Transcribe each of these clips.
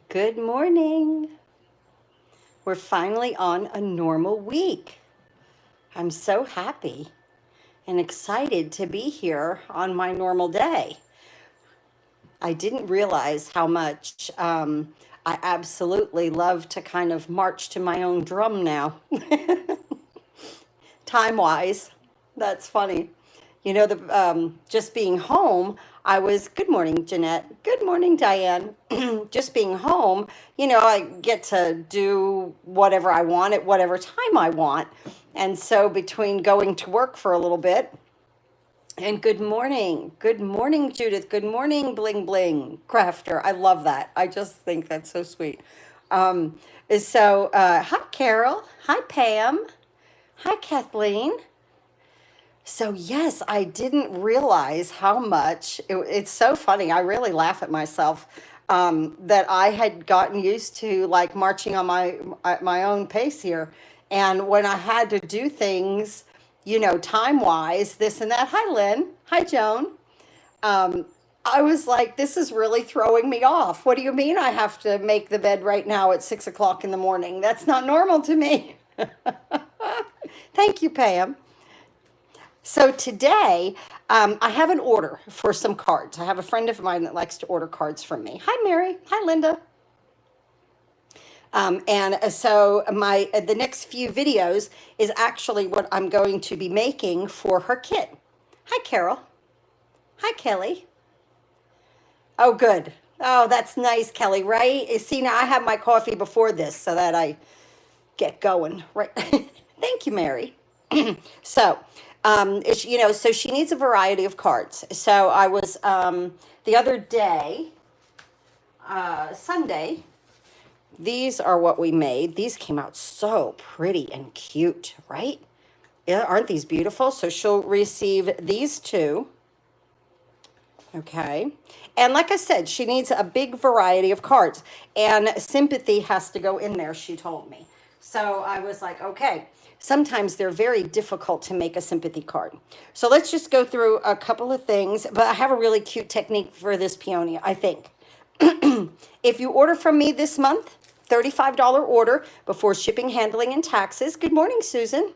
Good morning. We're finally on a normal week. I'm so happy and excited to be here on my normal day. I didn't realize how much I absolutely love to kind of march to my own drum now, time wise. That's funny. Just being home, good morning, Jeanette. Good morning, Diane. Just being home, I get to do whatever I want at whatever time I want. And so between going to work for a little bit and good morning, Judith. Good morning, Bling Bling Crafter. I love that. I just think that's so sweet. Um, Hi, Carol. Hi, Pam. Hi, Kathleen. So, yes, I didn't realize how much it's so funny. I really laugh at myself that I had gotten used to like marching on my own pace here. And when I had to do things, time wise, this and that. Hi, Lynn. Hi, Joan. Um, I was like, this is really throwing me off. What do you mean I have to make the bed right now at 6 o'clock in the morning? That's not normal to me. Thank you, Pam. So today, I have an order for some cards. I have a friend of mine that likes to order cards from me. Hi, Mary. Hi, Linda. And so the next few videos is actually what I'm going to be making for her kit. Hi, Carol. Hi, Kelly. Oh, good. Oh, that's nice, Kelly. Right? See, now I have my coffee before this so that I get going. Right. Thank you, Mary. So, so she needs a variety of cards. So I was the other day, Sunday. These are what we made. These came out so pretty and cute, right? Yeah, aren't these beautiful? So she'll receive these two. Okay. And like I said, she needs a big variety of cards. And sympathy has to go in there, she told me. So I was like, okay. Sometimes they're very difficult to make a sympathy card. So let's just go through a couple of things. But I have a really cute technique for this peony, I think. If you order from me this month, $35 order before shipping, handling, and taxes. Good morning, Susan.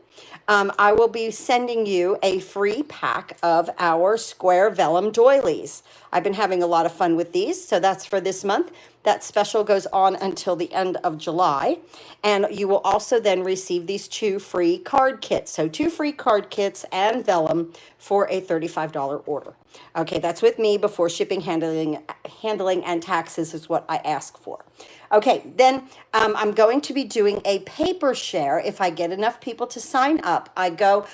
I will be sending you a free pack of our square vellum doilies. I've been having a lot of fun with these, so that's for this month. That special goes on until the end of July. And you will also then receive these two free card kits. So two free card kits and vellum for a $35 order. Okay, that's with me before shipping, handling, and taxes is what I ask for. Okay, then I'm going to be doing a paper share. If I get enough people to sign up, I do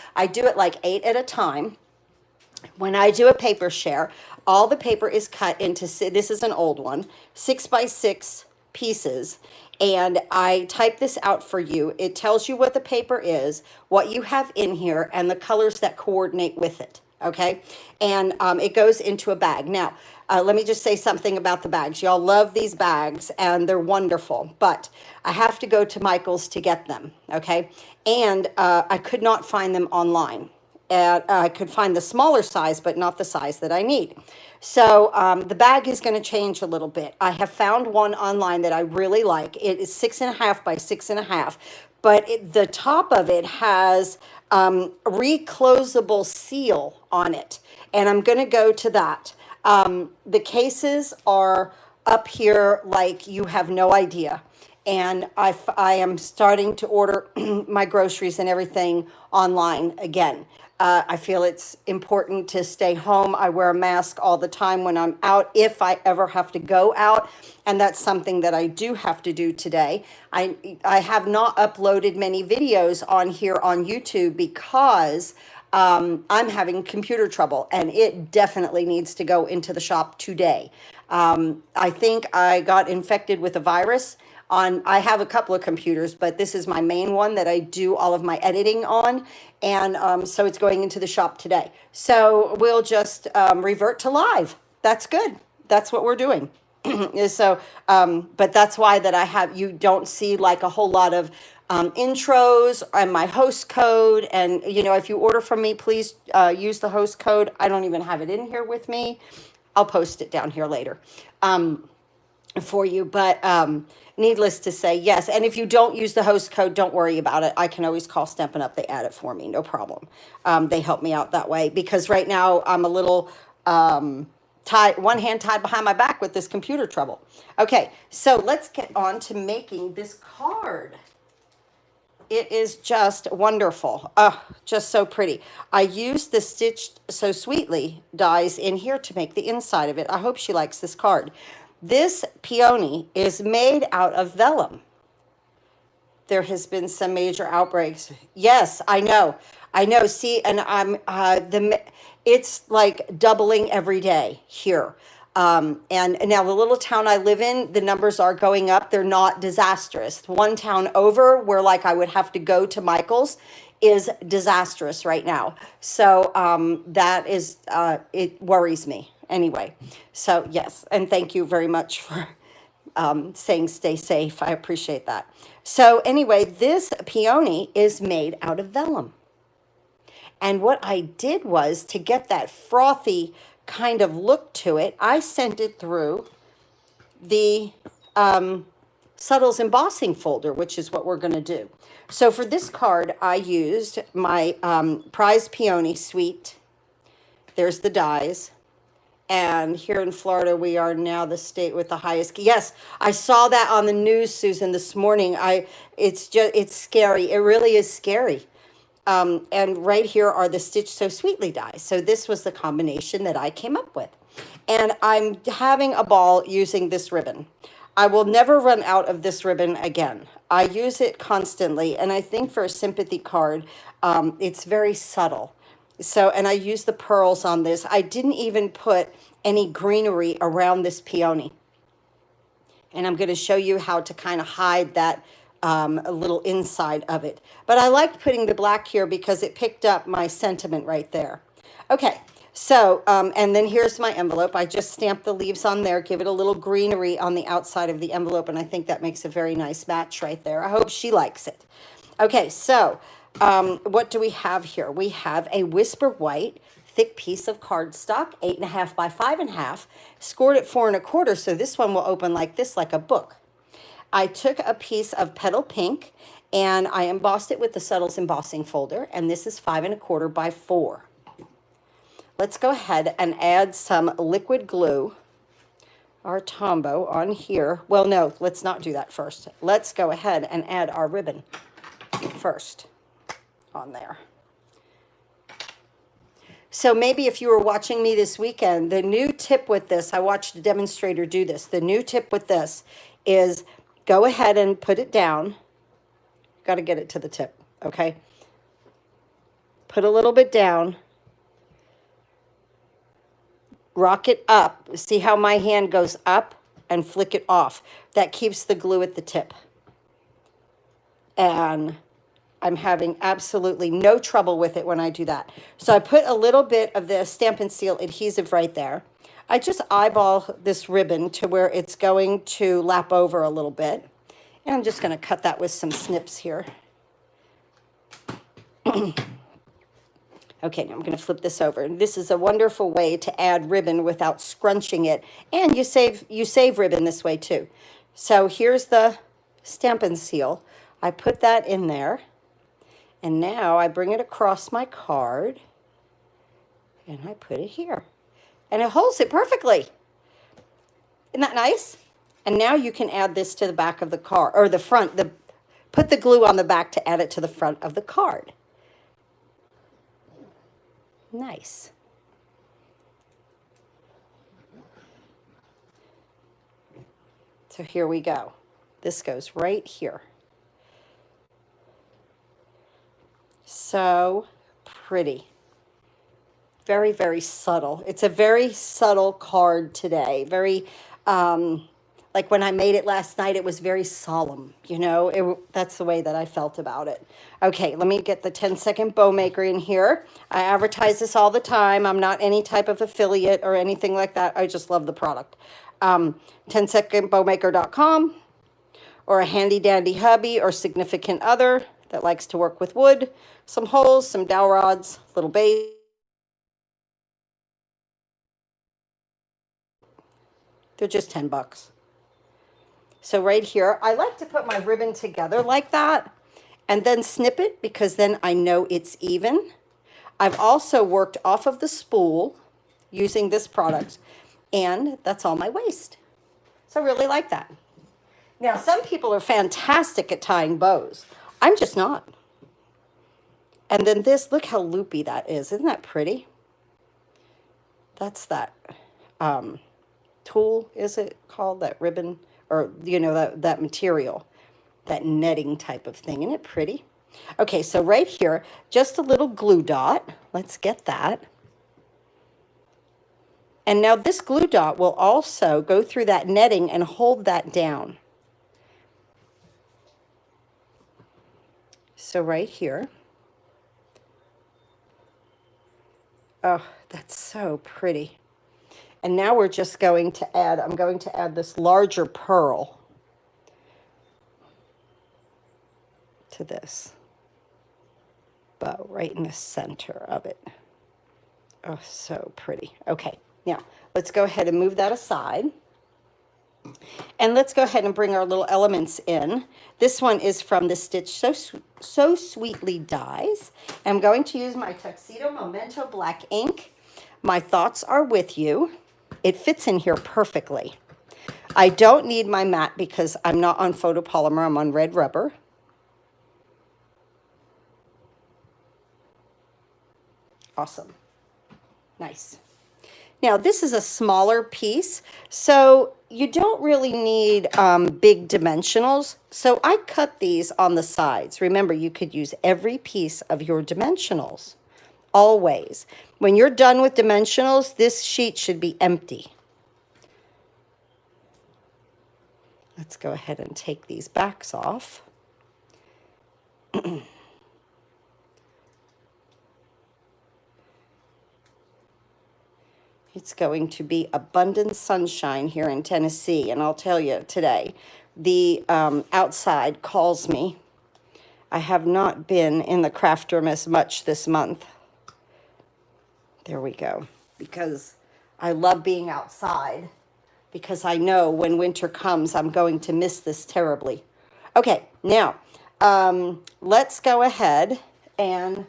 it like 8 at a time. When I do a paper share, all the paper is cut into, this is an old one, 6 by 6 pieces. And I type this out for you. It tells you what the paper is, what you have in here, and the colors that coordinate with it. Okay. And it goes into a bag. Now, let me just say something about the bags. Y'all love these bags and they're wonderful, but I have to go to Michael's to get them. Okay. And I could not find them online. I could find the smaller size, but not the size that I need. So the bag is going to change a little bit. I have found one online that I really like. It is 6.5 by 6.5, but the top of it has reclosable seal on it. And I'm going to go to that. The cases are up here like you have no idea. And I am starting to order my groceries and everything online again. I feel it's important to stay home. I wear a mask all the time when I'm out, if I ever have to go out. And that's something that I do have to do today. I have not uploaded many videos on here on YouTube because I'm having computer trouble and it definitely needs to go into the shop today. I think I got infected with a virus on, I have a couple of computers, but this is my main one that I do all of my editing on. And so it's going into the shop today. So we'll just revert to live. That's good. That's what we're doing. But that's why that you don't see like a whole lot of intros and my host code. And, if you order from me, please use the host code. I don't even have it in here with me. I'll post it down here later. for you. But needless to say, yes. And if you don't use the host code, don't worry about it. I can always call Stampin' Up. They add it for me, no problem. They help me out that way because right now I'm a little tied, one hand tied behind my back with this computer trouble. Okay, so let's get on to making this card. It is just wonderful. Oh, just so pretty. I used the Stitched So Sweetly dies in here to make the inside of it. I hope she likes this card. This peony is made out of vellum. There has been some major outbreaks. Yes, I know. I know. See, and it's like doubling every day here. And now the little town I live in, the numbers are going up. They're not disastrous. One town over, where like I would have to go to Michael's, is disastrous right now. So that is, it worries me anyway. So yes, and thank you very much for saying stay safe. I appreciate that. So anyway, this peony is made out of vellum. And what I did was to get that frothy kind of look to it, I sent it through the Subtles embossing folder, which is what we're going to do. So for this card, I used my Prize Peony Suite. There's the dies. And here in Florida, we are now the state with the highest. Yes, I saw that on the news, Susan, this morning. It's scary. It really is scary. And right here are the Stitch So Sweetly dies. So this was the combination that I came up with. And I'm having a ball using this ribbon. I will never run out of this ribbon again. I use it constantly. And I think for a sympathy card, it's very subtle. So, and I use the pearls on this. I didn't even put any greenery around this peony. And I'm going to show you how to kind of hide that a little inside of it. But I liked putting the black here because it picked up my sentiment right there. Okay, so, and then here's my envelope. I just stamped the leaves on there, give it a little greenery on the outside of the envelope, and I think that makes a very nice match right there. I hope she likes it. Okay, so what do we have here? We have a Whisper White thick piece of cardstock, 8.5 by 5.5, scored at 4 1/4. So this one will open like this, like a book. I took a piece of Petal Pink and I embossed it with the Subtles embossing folder, and this is 5 1/4 by 4. Let's go ahead and add some liquid glue, our Tombow, on here. Well, no, let's not do that first. Let's go ahead and add our ribbon first on there. So maybe if you were watching me this weekend, the new tip with this, I watched a demonstrator do this. The new tip with this is go ahead and put it down. Got to get it to the tip, okay? Put a little bit down. Rock it up. See how my hand goes up, and flick it off. That keeps the glue at the tip. And I'm having absolutely no trouble with it when I do that. So I put a little bit of the Stampin' Seal adhesive right there. I just eyeball this ribbon to where it's going to lap over a little bit. And I'm just going to cut that with some snips here. Okay, now I'm going to flip this over. This is a wonderful way to add ribbon without scrunching it. And you save ribbon this way too. So here's the Stampin' Seal. I put that in there. And now I bring it across my card. And I put it here. And it holds it perfectly. Isn't that nice? And now you can add this to the back of the card, or the front. Put the glue on the back to add it to the front of the card. Nice. So here we go. This goes right here. So pretty. Very, very subtle. It's a very subtle card today. Very, like when I made it last night, it was very solemn, you know, that's the way that I felt about it. Okay, let me get the 10-second bow maker in here. I advertise this all the time. I'm not any type of affiliate or anything like that. I just love the product. 10secondbowmaker.com, or a handy dandy hubby or significant other that likes to work with wood, some holes, some dowel rods, little base. They're just $10. So right here, I like to put my ribbon together like that and then snip it because then I know it's even. I've also worked off of the spool using this product, and that's all my waist. So I really like that. Now, some people are fantastic at tying bows. I'm just not. And then this, look how loopy that is. Isn't that pretty? That's that tulle, is it called? That ribbon, or, you know, that material, that netting type of thing. Isn't it pretty? Okay, so right here, just a little glue dot. Let's get that. And now this glue dot will also go through that netting and hold that down. So right here. Oh, that's so pretty. And now we're just going to add, I'm going to add this larger pearl to this bow right in the center of it. Oh, so pretty. Okay, now let's go ahead and move that aside. And let's go ahead and bring our little elements in. This one is from the Stitch So Sweetly Dies. I'm going to use my Tuxedo Memento black ink. My thoughts are with you. It fits in here perfectly. I don't need my matte because I'm not on photopolymer, I'm on red rubber. Awesome. Nice. Now, this is a smaller piece, so you don't really need big dimensionals. So I cut these on the sides. Remember, you could use every piece of your dimensionals, always. When you're done with dimensionals, this sheet should be empty. Let's go ahead and take these backs off. It's going to be abundant sunshine here in Tennessee, and I'll tell you today, the outside calls me. I have not been in the craft room as much this month. There we go. Because I love being outside, because I know when winter comes, I'm going to miss this terribly. Okay, now, let's go ahead and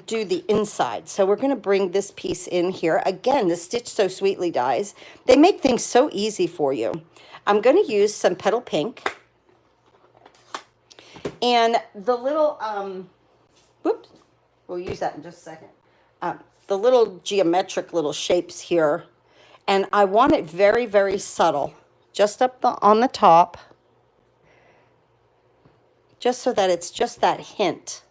do the inside. So we're going to bring this piece in here. Again, the Stitch So Sweetly Dies. They make things so easy for you. I'm going to use some Petal Pink. And the little, whoops, we'll use that in just a second. The little geometric little shapes here. And I want it very, very subtle. Just up on the top. Just so that it's just that hint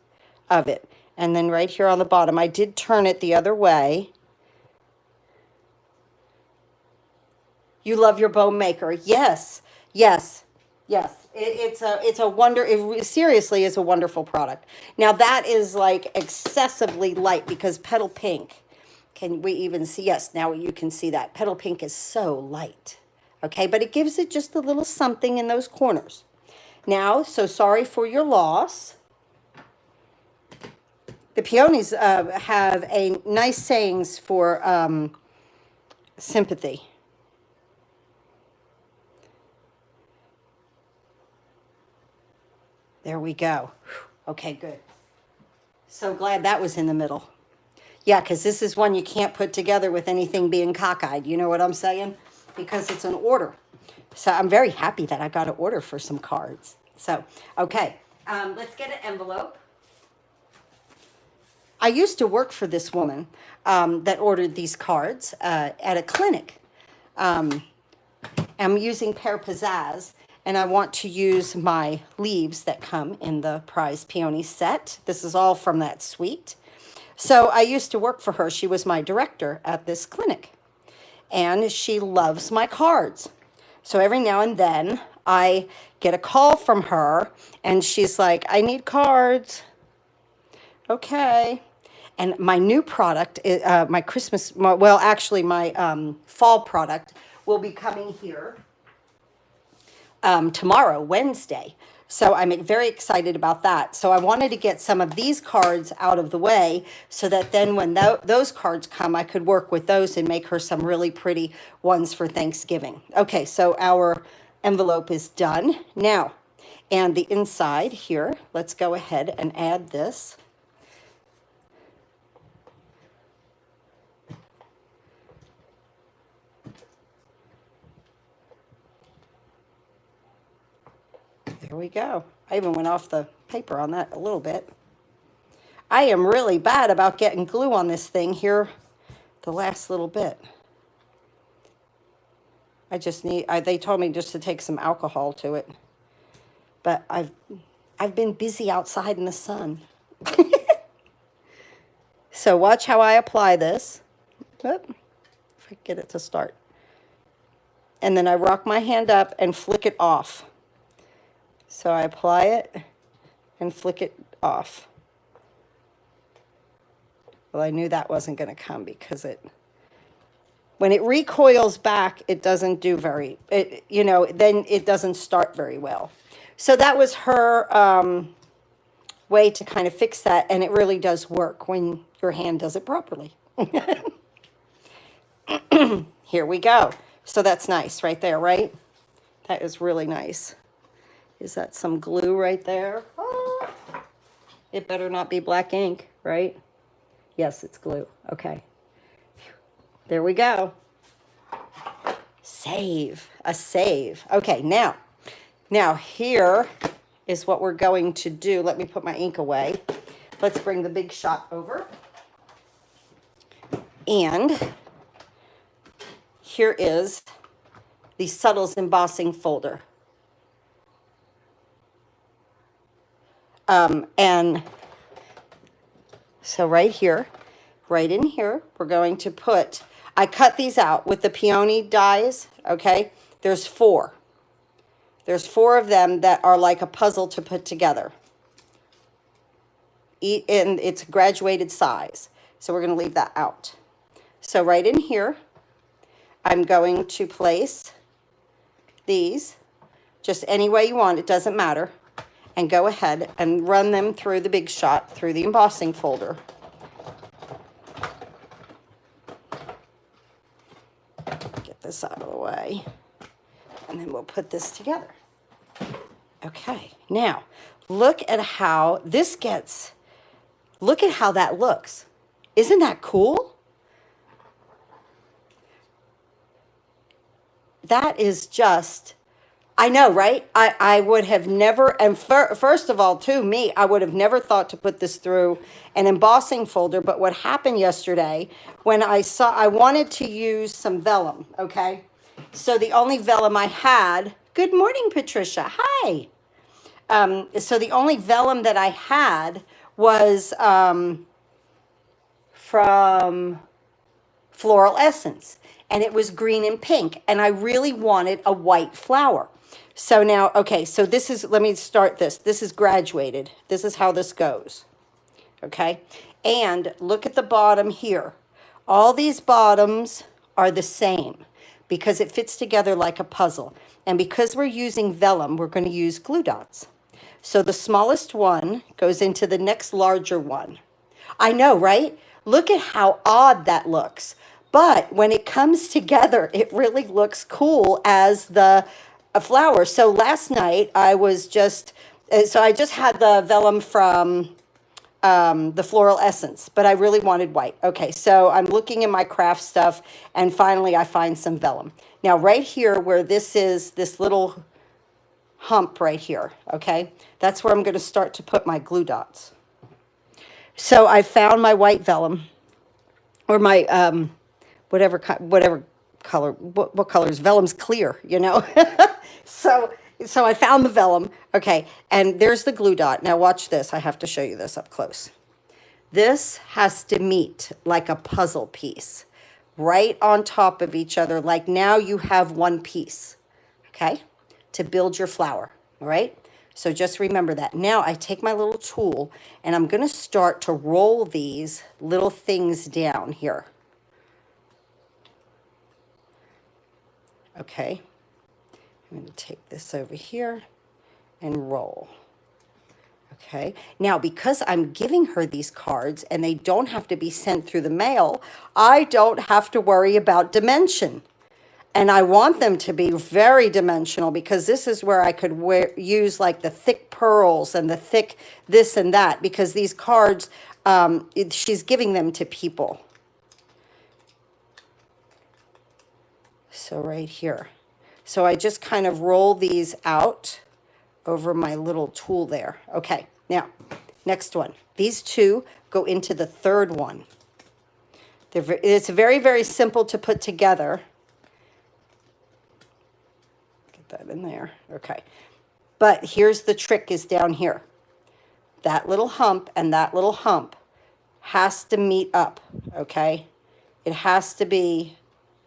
of it. And then right here on the bottom, I did turn it the other way. You love your bow maker. Yes, yes, yes. It's a wonder. It seriously is a wonderful product. Now that is like excessively light because Petal Pink. Can we even see? Yes, now you can see that. Petal Pink is so light. Okay, but it gives it just a little something in those corners. Now, so sorry for your loss. The peonies have a nice sayings for sympathy. There we go. Okay, good. So glad that was in the middle. Yeah, because this is one you can't put together with anything being cockeyed. You know what I'm saying? Because it's an order. So I'm very happy that I got an order for some cards. So, okay, let's get an envelope. I used to work for this woman that ordered these cards at a clinic. I'm using Pear Pizzazz, and I want to use my leaves that come in the prize peony set. This is all from that suite. So I used to work for her. She was my director at this clinic, and she loves my cards. So every now and then I get a call from her, and she's like, I need cards. Okay. And my new product, my Christmas, well, actually my fall product will be coming here tomorrow, Wednesday. So I'm very excited about that. So I wanted to get some of these cards out of the way so that then when those cards come, I could work with those and make her some really pretty ones for Thanksgiving. Okay, so our envelope is done now. And the inside here, let's go ahead and add this. There we go. I even went off the paper on that a little bit. I am really bad about getting glue on this thing here the last little bit. I just need, they told me just to take some alcohol to it. But I've been busy outside in the sun. So watch how I apply this. Oop, if I get it to start. And then I rock my hand up and flick it off. So I apply it and flick it off. Well, I knew that wasn't going to come because when it recoils back, it doesn't do then it doesn't start very well. So that was her way to kind of fix that, and it really does work when your hand does it properly. Here we go. So that's nice right there, right? That is really nice. Is that some glue right there? Oh, it better not be black ink, right? Yes, it's glue. Okay. There we go. Save. A save. Okay, now here is what we're going to do. Let me put my ink away. Let's bring the Big Shot over. And here is the Subtles embossing folder. And so right here, right in here, we're going to put, I cut these out with the peony dies, okay? There's 4. There's 4 of them that are like a puzzle to put together. And it's graduated size. So we're going to leave that out. So right in here, I'm going to place these just any way you want. It doesn't matter. And go ahead and run them through the Big Shot, through the embossing folder. Get this out of the way. And then we'll put this together. Okay, now look at how this gets, look at how that looks. Isn't that cool? That is just, I know, right? I would have never, and first of all, too, me, I would have never thought to put this through an embossing folder. But what happened yesterday, when I wanted to use some vellum, okay? So the only vellum I had, good morning, Patricia, hi. So the only vellum that I had was from Floral Essence. And it was green and pink. And I really wanted a white flower. So now, okay, so this is, let me start this. This is graduated. This is how this goes. Okay? And look at the bottom here. All these bottoms are the same because it fits together like a puzzle. And because we're using vellum, we're going to use glue dots. So the smallest one goes into the next larger one. I know, right? Look at how odd that looks. But when it comes together, it really looks cool as a flower. So last night I was just, so I just had the vellum from the Floral Essence, but I really wanted white. Okay, so I'm looking in my craft stuff and finally I find some vellum. Now right here where this is, this little hump right here, okay, that's where I'm going to start to put my glue dots. So I found my white vellum, or my whatever color, what color is vellum's clear, you know. so I found the vellum, okay, and there's the glue dot. Now watch this. I have to show you this up close. This has to meet like a puzzle piece right on top of each other. Like now you have one piece, okay, to build your flower, all right? So just remember that. Now I take my little tool and I'm going to start to roll these little things down here. Okay, I'm going to take this over here and roll. Okay, now because I'm giving her these cards and they don't have to be sent through the mail, I don't have to worry about dimension. And I want them to be very dimensional because this is where I could use like the thick pearls and the thick this and that, because these cards, she's giving them to people. So right here. So I just kind of roll these out over my little tool there. Okay, now, next one. These two go into the third one. It's very, very simple to put together. Get that in there. Okay. But here's the trick, is down here. That little hump and that little hump has to meet up, okay? It has to be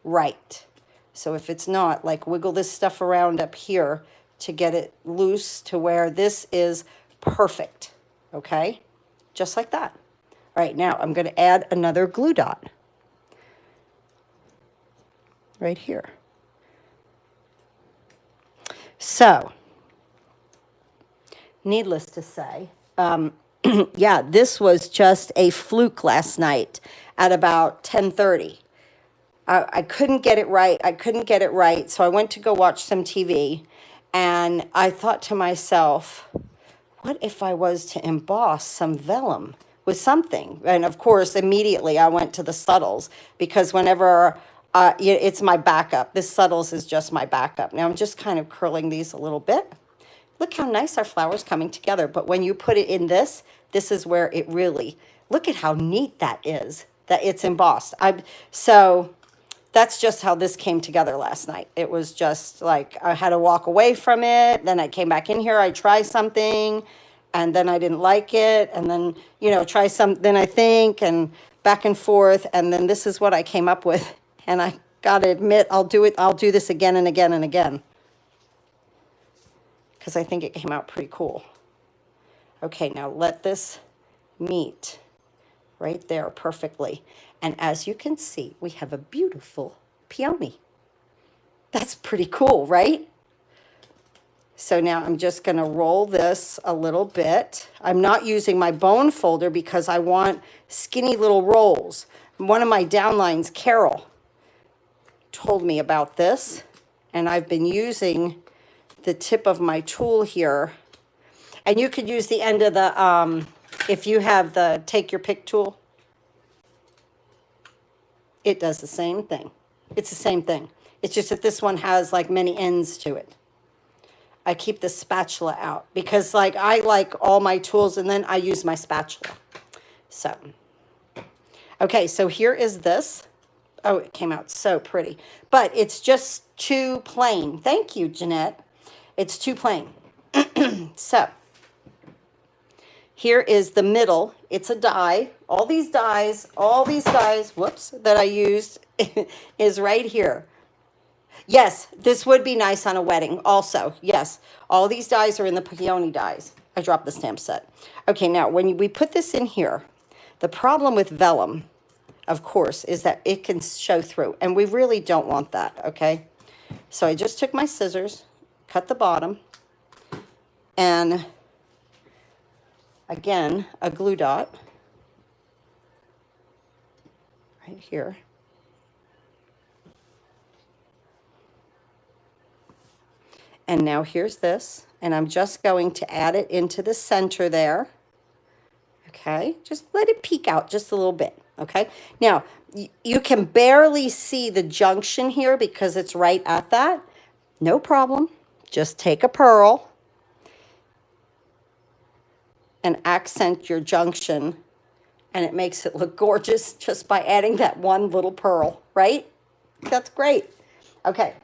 right. So if it's not, like, wiggle this stuff around up here to get it loose to where this is perfect, okay? Just like that. All right, now I'm going to add another glue dot right here. So, needless to say, yeah, this was just a fluke last night at about 10:30. I couldn't get it right. I couldn't get it right. So I went to go watch some TV, and I thought to myself, what if I was to emboss some vellum with something? And of course, immediately I went to the Subtles, because whenever it's my backup. This Subtles is just my backup. Now I'm just kind of curling these a little bit. Look how nice our flower's coming together. But when you put it in this, this is where it really, look at how neat that is, that it's embossed. So that's just how this came together last night. It was just like I had to walk away from it. Then I came back in here. I tried something, and then I didn't like it. And then, try something, I think, and back and forth. And then this is what I came up with. And I got to admit, I'll do this again and again and again, because I think it came out pretty cool. Okay, now let this meet right there perfectly. And as you can see, we have a beautiful peony. That's pretty cool, right? So now I'm just going to roll this a little bit. I'm not using my bone folder because I want skinny little rolls. One of my downlines, Carol, told me about this, and I've been using the tip of my tool here. And you could use the end of the, if you have the take your pick tool, it does the same thing. It's the same thing. It's just that this one has like many ends to it. I keep the spatula out because like I like all my tools, and then I use my spatula. So, okay, so here is this. Oh, it came out so pretty, but it's just too plain. Thank you, Jeanette. It's too plain. So here is the middle. It's a die. All these dies, whoops, that I used is right here. Yes, this would be nice on a wedding also. Yes, all these dies are in the peony dies. I dropped the stamp set. Okay, now when we put this in here, the problem with vellum, of course, is that it can show through, and we really don't want that, okay? So I just took my scissors, cut the bottom, and again, a glue dot right here. And now here's this, and I'm just going to add it into the center there. Okay, just let it peek out just a little bit, okay? Now, you can barely see the junction here because it's right at that. No problem. Just take a pearl and accent your junction, and it makes it look gorgeous just by adding that one little pearl, right? That's great. Okay,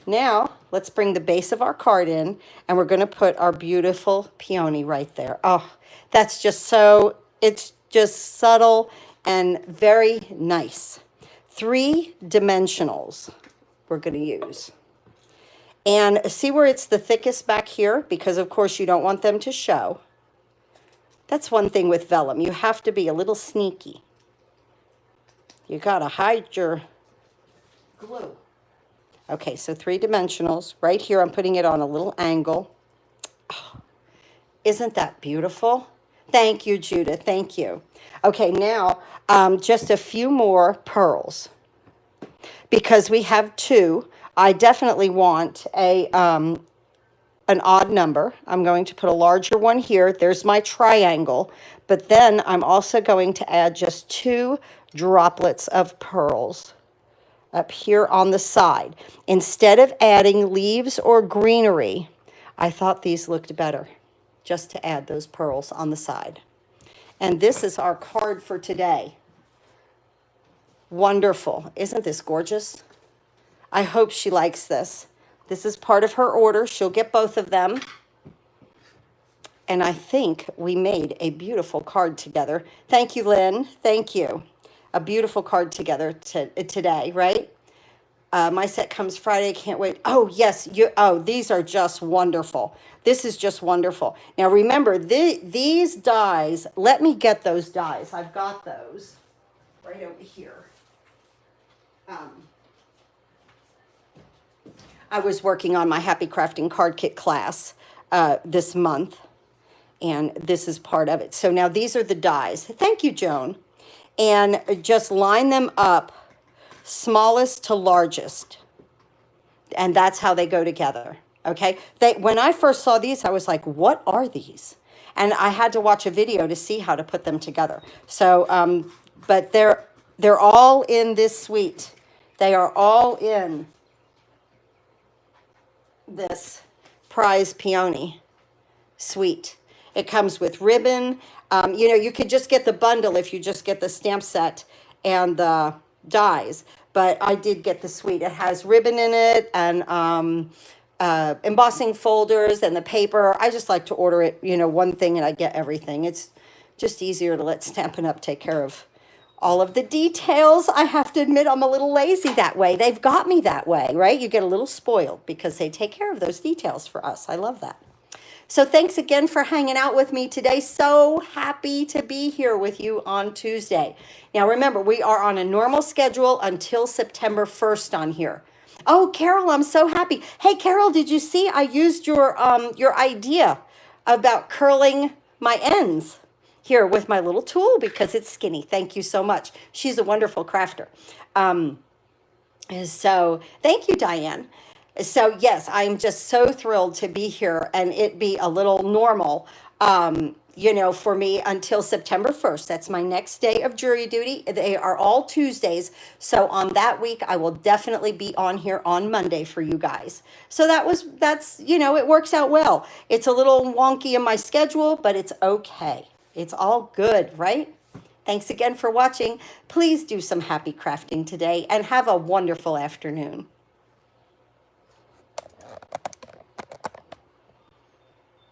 now let's bring the base of our card in, and we're going to put our beautiful peony right there. Oh, that's just so, it's just subtle and very nice. 3 dimensionals we're going to use. And see where it's the thickest back here? Because, of course, you don't want them to show. That's one thing with vellum. You have to be a little sneaky. You got to hide your glue. Okay, so 3 dimensionals. Right here, I'm putting it on a little angle. Isn't that beautiful? Thank you, Judith. Thank you. Okay, now just a few more pearls because we have two. I definitely want an odd number. I'm going to put a larger one here. There's my triangle. But then I'm also going to add just two droplets of pearls up here on the side. Instead of adding leaves or greenery, I thought these looked better just to add those pearls on the side. And this is our card for today. Wonderful. Isn't this gorgeous? I hope she likes this. This is part of her order. She'll get both of them. And I think we made a beautiful card together. Thank you, Lynn. Thank you. A beautiful card together today, right? My set comes Friday. Can't wait. Oh, yes. These are just wonderful. This is just wonderful. Now, remember, these dies, let me get those dies. I've got those right over here. I was working on my Happy Crafting Card Kit class this month, and this is part of it. So now these are the dies. Thank you, Joan. And just line them up smallest to largest, and that's how they go together, okay? When I first saw these, I was like, what are these? And I had to watch a video to see how to put them together. So, but they're all in this suite. They are all in this prize peony suite. It comes with ribbon. You could just get the bundle if you just get the stamp set and the dies, but I did get the suite. It has ribbon in it and embossing folders and the paper. I just like to order it, one thing and I get everything. It's just easier to let Stampin' Up! Take care of all of the details. I have to admit I'm a little lazy that way. They've got me that way, right? You get a little spoiled because they take care of those details for us. I love that. So thanks again for hanging out with me today. So happy to be here with you on Tuesday. Now remember, we are on a normal schedule until September 1st on here. Oh, Carol, I'm so happy. Hey, Carol, did you see I used your idea about curling my ends here with my little tool because it's skinny. Thank you so much. She's a wonderful crafter. So thank you, Diane. So yes, I'm just so thrilled to be here and it be a little normal, for me until September 1st. That's my next day of jury duty. They are all Tuesdays. So on that week, I will definitely be on here on Monday for you guys. So that's, it works out well. It's a little wonky in my schedule, but it's okay. It's all good, right? Thanks again for watching. Please do some happy crafting today and have a wonderful afternoon.